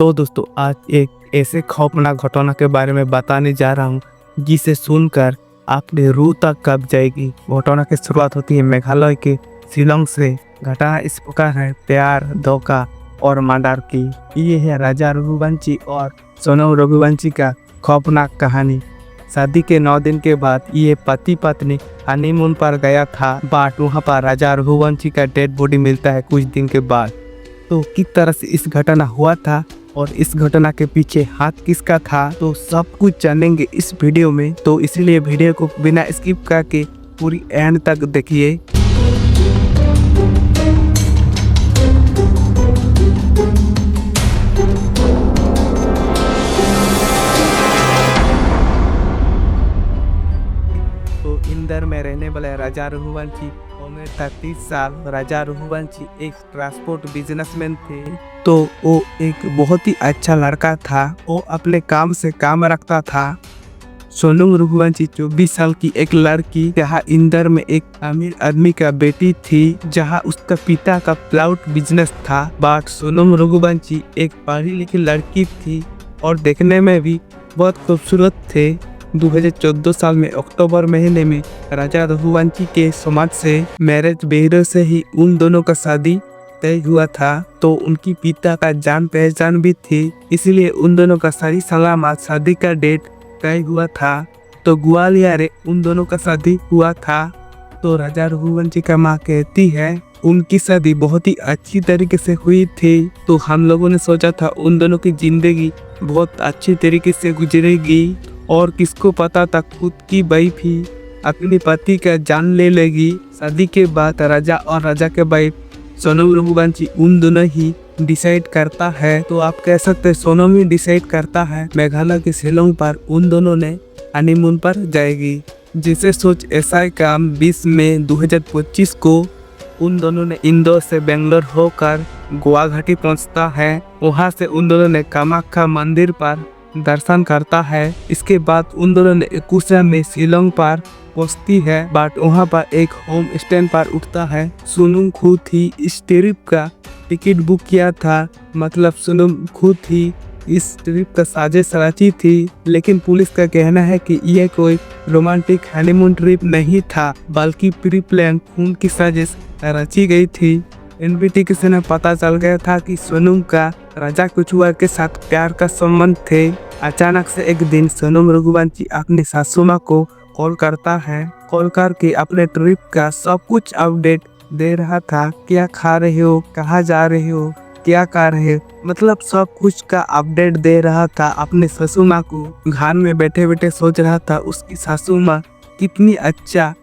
तो दोस्तों आज एक ऐसे खौफनाक घटना के बारे में बताने जा रहा हूँ जिसे सुनकर आपकी रूह तक कांप जाएगी। घटना की शुरुआत होती है मेघालय के शिलोंग से। घटना इस प्रकार है, प्यार, धोखा और मर्डर की। ये है राजा रघुवंशी और सोनम रघुवंशी का खौफनाक कहानी। शादी के 9 दिन के बाद ये पति पत्नी हनीमून पर गया था, बट वहाँ पर राजा रघुवंशी का डेड बॉडी मिलता है कुछ दिन के बाद। तो किस तरह से इस घटना हुआ था और इस घटना के पीछे हाथ किसका था, तो सब कुछ जानेंगे इस वीडियो में। तो इसीलिए वीडियो को बिना स्किप करके पूरी एंड तक देखिए। तो इंदौर में रहने वाले राजा रघुवंशी उम्र 33 साल। राजा रघुवंशी एक ट्रांसपोर्ट बिजनेसमैन थे। तो वो एक बहुत ही अच्छा लड़का था, वो अपने काम से काम रखता था। सोनम रघुवंशी 24 साल की एक लड़की, जहाँ इंदौर में एक अमीर आदमी का बेटी थी, जहाँ उसका पिता का प्लाउट बिजनेस था। बट सोनम रघुवंशी एक पढ़ी लिखी लड़की थी और देखने में भी बहुत खूबसूरत थे। 2014 साल में अक्टूबर महीने में राजा रघुवंशी के समाज से मैरिज ब्यूरो से ही उन दोनों का शादी तय हुआ था। तो उनकी पिता का जान पहचान भी थी, इसलिए उन दोनों का सही सलामत शादी का डेट तय हुआ था। तो ग्वालियर उन दोनों का शादी हुआ था। तो राजा रघुवंशी का माँ कहती है उनकी शादी बहुत ही अच्छी तरीके से हुई थी। तो हम लोगों ने सोचा था उन दोनों की जिंदगी बहुत अच्छी तरीके से गुजरेगी और किसको पता था खुद की वाइफ ही अपने पति का जान ले लेगी। शादी के बाद राजा और राजा के वाइफ सोनम रघुवंशी उन दोनों ही डिसाइड करता है। तो आप कह सकते हैं सोनम ही डिसाइड करता है मेघालय के शिलोंग पर उन दोनों ने हनीमून पर जाएगी। जिसे सोच ऐसा काम 20 मई 2025 को उन दोनों ने इंदौर से बेंगलोर होकर गुवाहाटी पहुंचता है। वहां से उन दोनों ने कामाख्या मंदिर पर दर्शन करता है। इसके बाद उन दोनों ने 21 में शिलोंग पर पहुंचती है, बट वहां पर एक होम स्टैंड पर उठता है। सोनम खुद ही इस ट्रिप का टिकट बुक किया था, मतलब सोनम खुद ही इस ट्रिप का साजिश रची थी। लेकिन पुलिस का कहना है कि यह कोई रोमांटिक हनीमून ट्रिप नहीं था, बल्कि प्री प्लान खून की साजिश रची गई थी। इन्वेस्टिगेशन में पता चल गया था कि सोनम का राजा कुचुआ के साथ प्यार का संबंध थे। अचानक से एक दिन सोनम रघुवंशी अपनी सासू माँ को कॉल करता है। कॉल करके अपने ट्रिप का सब कुछ अपडेट दे रहा था। क्या खा रहे हो, कहाँ जा रहे हो, क्या कर रहे हो, मतलब सब कुछ का अपडेट दे रहा था अपने सासू माँ को। घर में बैठे बैठे सोच रहा था उसकी सासू माँ कितनी अच्छा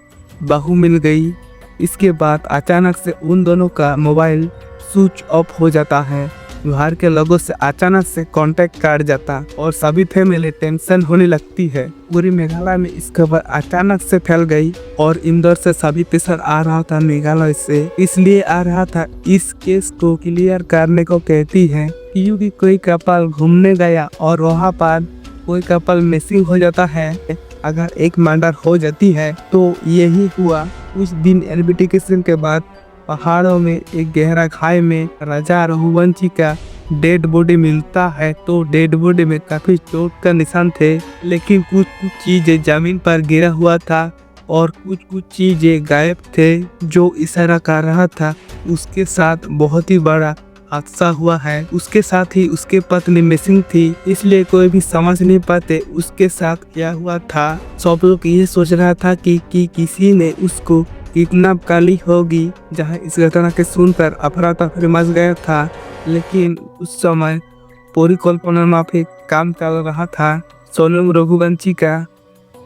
बहू मिल गई। इसके बाद अचानक से उन दोनों का मोबाइल स्विच ऑफ हो जाता है। घर के लोगों से अचानक से कांटेक्ट काट जाता और सभी फैमिली टेंशन होने लगती है। पूरी मेघालय में इस खबर अचानक से फैल गई और इंदौर से सभी प्रेशर आ रहा था मेघालय से। इसलिए आ रहा था इस केस को क्लियर करने को कहती है, क्योंकि कोई कपल घूमने गया और वहाँ पर कोई कपल मिसिंग हो जाता है। अगर एक मर्डर हो जाती है तो यही हुआ। कुछ दिन इन्वेस्टिगेशन के बाद पहाड़ों में एक गहरा खाई में राजा रघुवंशी का डेड बॉडी मिलता है। तो डेड बॉडी में काफी चोट का निशान थे, लेकिन कुछ चीजें जमीन पर गिरा हुआ था और कुछ चीजें गायब थे, जो इशारा कर रहा था उसके साथ बहुत ही बड़ा हादसा हुआ है। उसके साथ ही उसके पत्नी मिसिंग थी, इसलिए कोई भी समझ नहीं पाते उसके साथ क्या हुआ था। सब लोग ये सोच रहा था कि किसी ने उसको किडनैप कर ली होगी। जहां इस घटना के सुनकर अफरा तफरी मच गया था, लेकिन उस समय पूरी कल्पना माफिक काम चल रहा था सोनम रघुवंशी का।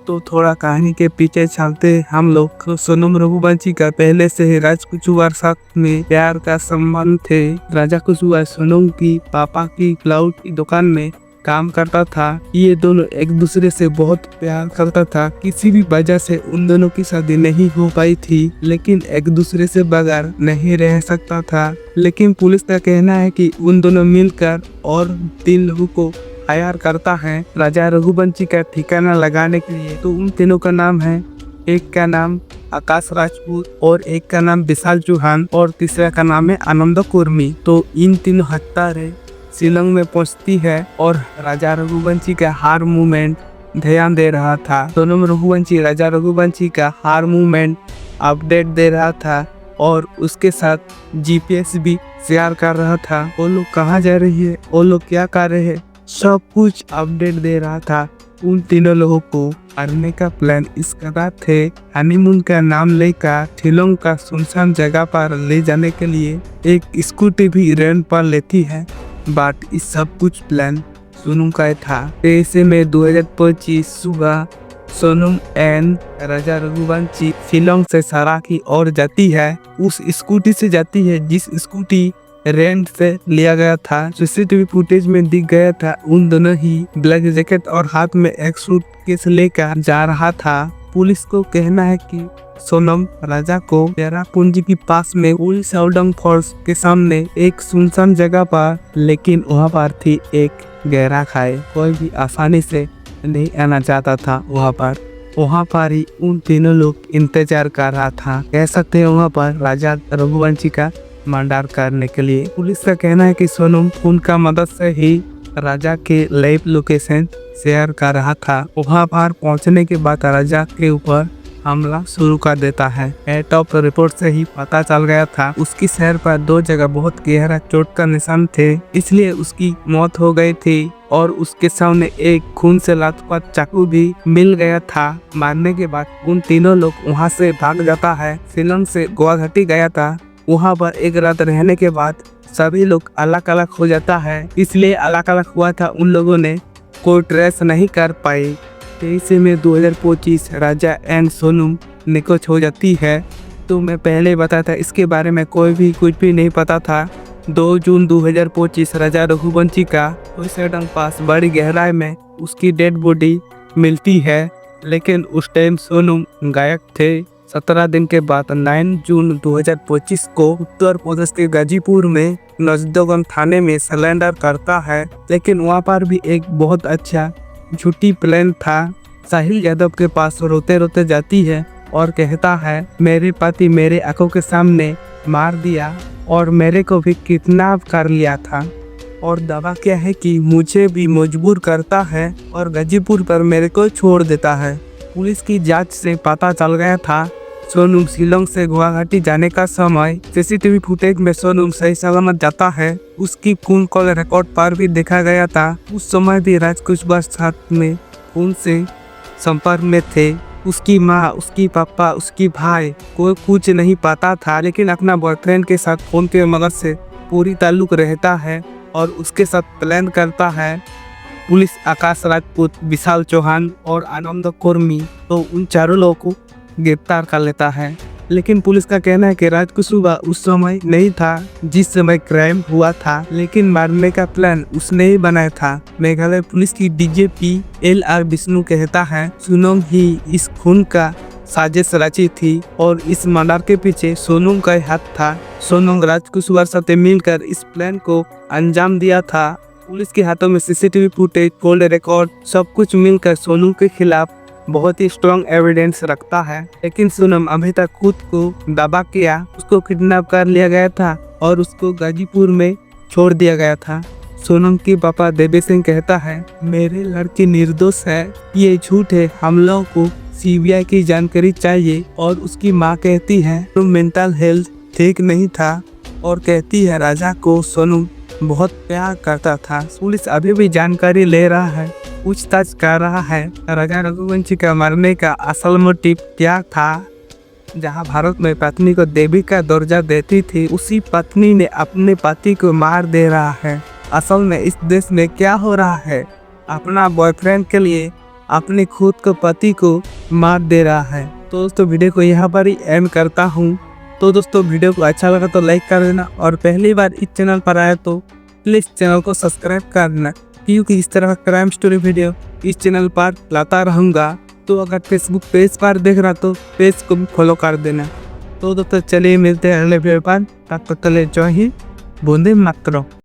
तो थोड़ा कहानी के पीछे चलते हम लोग। सोनम रघुवंशी का पहले से ही राज कुचुआ साथ में प्यार का संबंध थे। राजा कुचुआ सोनम की पापा की प्लाउट की दुकान में काम करता था। ये दोनों एक दूसरे से बहुत प्यार करता था। किसी भी वजह से उन दोनों की शादी नहीं हो पाई थी, लेकिन एक दूसरे से बगैर नहीं रह सकता था। लेकिन पुलिस का कहना है कि उन दोनों मिलकर और 3 लोगों को हायर करता है राजा रघुवंशी का ठिकाना लगाने के लिए। तो उन तीनों का नाम है, एक का नाम आकाश राजपूत और एक का नाम विशाल चौहान और तीसरा का नाम है आनंद कुर्मी। तो इन तीनों हत्यारे शिलोंग में पहुंचती है और राजा रघुवंशी का हार मूवमेंट ध्यान दे रहा था। सोनम रघुवंशी राजा रघुवंशी का हार मूवमेंट अपडेट दे रहा था और उसके साथ जीपीएस भी शेयर कर रहा था। वो लोग कहाँ जा रही है, वो लोग क्या कर रहे हैं, सब कुछ अपडेट दे रहा था। उन तीनों लोगों को मारने का प्लान इस कदर थे। हनीमून का नाम लेकर शिलोंग का सुनसान जगह पर ले जाने के लिए एक स्कूटी भी रेंट पर लेती है। बट इस सब कुछ प्लान सोनम का था। ऐसे में 2025 सुबह सोनम एंड राजा रघुवंशी शिलोंग से सरा की ओर जाती है। उस स्कूटी से जाती है जिस स्कूटी रेंट से लिया गया था। सीसीटीवी फुटेज में दिख गया था उन दोनों ही ब्लैक जैकेट और हाथ में एक सूटकेस लेकर जा रहा था। पुलिस को कहना है कि सोनम राजा को चेरापूंजी के पास में पुलिस आउटडंग फोर्स के सामने एक सुनसान जगह पर, लेकिन वहाँ पर थी एक गहरा खाई। कोई भी आसानी से नहीं आना चाहता था वहाँ पर ही उन तीनों लोग इंतजार कर रहा था। कह सकते हैं वहाँ पर राजा रघुवंशी का मर्डर करने के लिए। पुलिस का कहना है कि सोनम फोन का मदद से ही राजा के लाइव लोकेशन शेयर कर रहा था। वहाँ पर पहुँचने के बाद राजा के ऊपर हमला शुरू कर देता है। टॉप रिपोर्ट से ही पता चल गया था उसकी सर पर 2 जगह बहुत गहरा चोट का निशान थे, इसलिए उसकी मौत हो गई थी। और उसके सामने एक खून से लथपथ चाकू भी मिल गया था। मारने के बाद उन तीनों लोग वहाँ से भाग जाता है। शिलोंग से गुवाहाटी गया था। वहाँ पर एक रात रहने के बाद सभी लोग अलग अलग हो जाता है, इसलिए अलग अलग हुआ था। उन लोगों ने कोई ट्रेस नहीं कर पाई। 23 मई 2025 राजा एंड सोनम निखोज हो जाती है। तो मैं पहले बताया था इसके बारे में कुछ भी नहीं पता था। 2 जून 2025 राजा रघुवंशी का हुइसेडंग पास बड़ी गहराई में उसकी डेड बॉडी मिलती है, लेकिन उस टाइम सोनम गायब थे। 17 दिन के बाद 9 जून 2025 को उत्तर प्रदेश के गाजीपुर में नजदोगन थाने में सरेंडर करता है। लेकिन वहाँ पर भी एक बहुत अच्छा झूठी प्लान था। साहिल यादव के पास रोते रोते जाती है और कहता है मेरे पति मेरे आंखों के सामने मार दिया और मेरे को भी किडनैप कर लिया था, और दावा क्या है कि मुझे भी मजबूर करता है और गाजीपुर पर मेरे को छोड़ देता है। पुलिस की जांच से पता चल गया था सोनम शिलोंग से गुवाहाटी जाने का समय सीसीटीवी फुटेज में सोनम सही सलामत जाता है। उसकी फोन कॉल रिकॉर्ड पर भी देखा गया था। उस समय भी राजकुशवाहा साथ में फोन से संपर्क में थे। उसकी माँ, उसकी पापा, उसकी भाई कोई कुछ नहीं पता था, लेकिन अपना बॉयफ्रेंड के साथ फोन के मदद से पूरी ताल्लुक रहता है और उसके साथ प्लान करता है। पुलिस आकाश राजपूत, विशाल चौहान और आनंद कुर्मी, तो उन चारों लोगों को गिरफ्तार कर लेता है। लेकिन पुलिस का कहना है कि राजकुशवाहा उस समय नहीं था जिस समय क्राइम हुआ था, लेकिन मारने का प्लान उसने ही बनाया था। मेघालय पुलिस की डीजीपी LR विष्णु कहता है सोनम ही इस खून का साजिश रची थी और इस मर्डर के पीछे सोनम का हाथ था। सोनम राजकुशवाहा साथ मिलकर इस प्लान को अंजाम दिया था। पुलिस के हाथों में सीसीटीवी फुटेज, कोल्ड रिकॉर्ड सब कुछ मिलकर सोनम के खिलाफ बहुत ही स्ट्रॉन्ग एविडेंस रखता है। लेकिन सोनम अभी तक खुद को दावा किया उसको किडनैप कर लिया गया था और उसको गाजीपुर में छोड़ दिया गया था। सोनम के पापा देवी सिंह कहता है मेरे लड़की निर्दोष है, ये झूठ है, हम लोगों को CBI की जानकारी चाहिए। और उसकी माँ कहती है तो मेंटल हेल्थ ठीक नहीं था और कहती है राजा को सोनम बहुत प्यार करता था। पुलिस अभी भी जानकारी ले रहा है, पूछताछ कर रहा है राजा रघुवंशी का मरने का असल मोटिव क्या था। जहां भारत में पत्नी को देवी का दर्जा देती थी, उसी पत्नी ने अपने पति को मार दे रहा है। असल में इस देश में क्या हो रहा है, अपना बॉयफ्रेंड के लिए अपने खुद को पति को मार दे रहा है। तो दोस्तों वीडियो को यहाँ पर ही एंड करता हूँ। तो दोस्तों वीडियो को अच्छा लगा तो लाइक कर देना और पहली बार इस चैनल पर आए तो प्लीज़ चैनल को सब्सक्राइब कर देना, क्योंकि इस तरह का क्राइम स्टोरी वीडियो इस चैनल पर लाता रहूँगा। तो अगर फेसबुक पेज पर देख रहा तो पेज को भी फॉलो कर देना। तो दोस्तों चलिए मिलते हैं अगले वीडियो पर, तब तक के लिए जय हिंद, वंदे मातरम।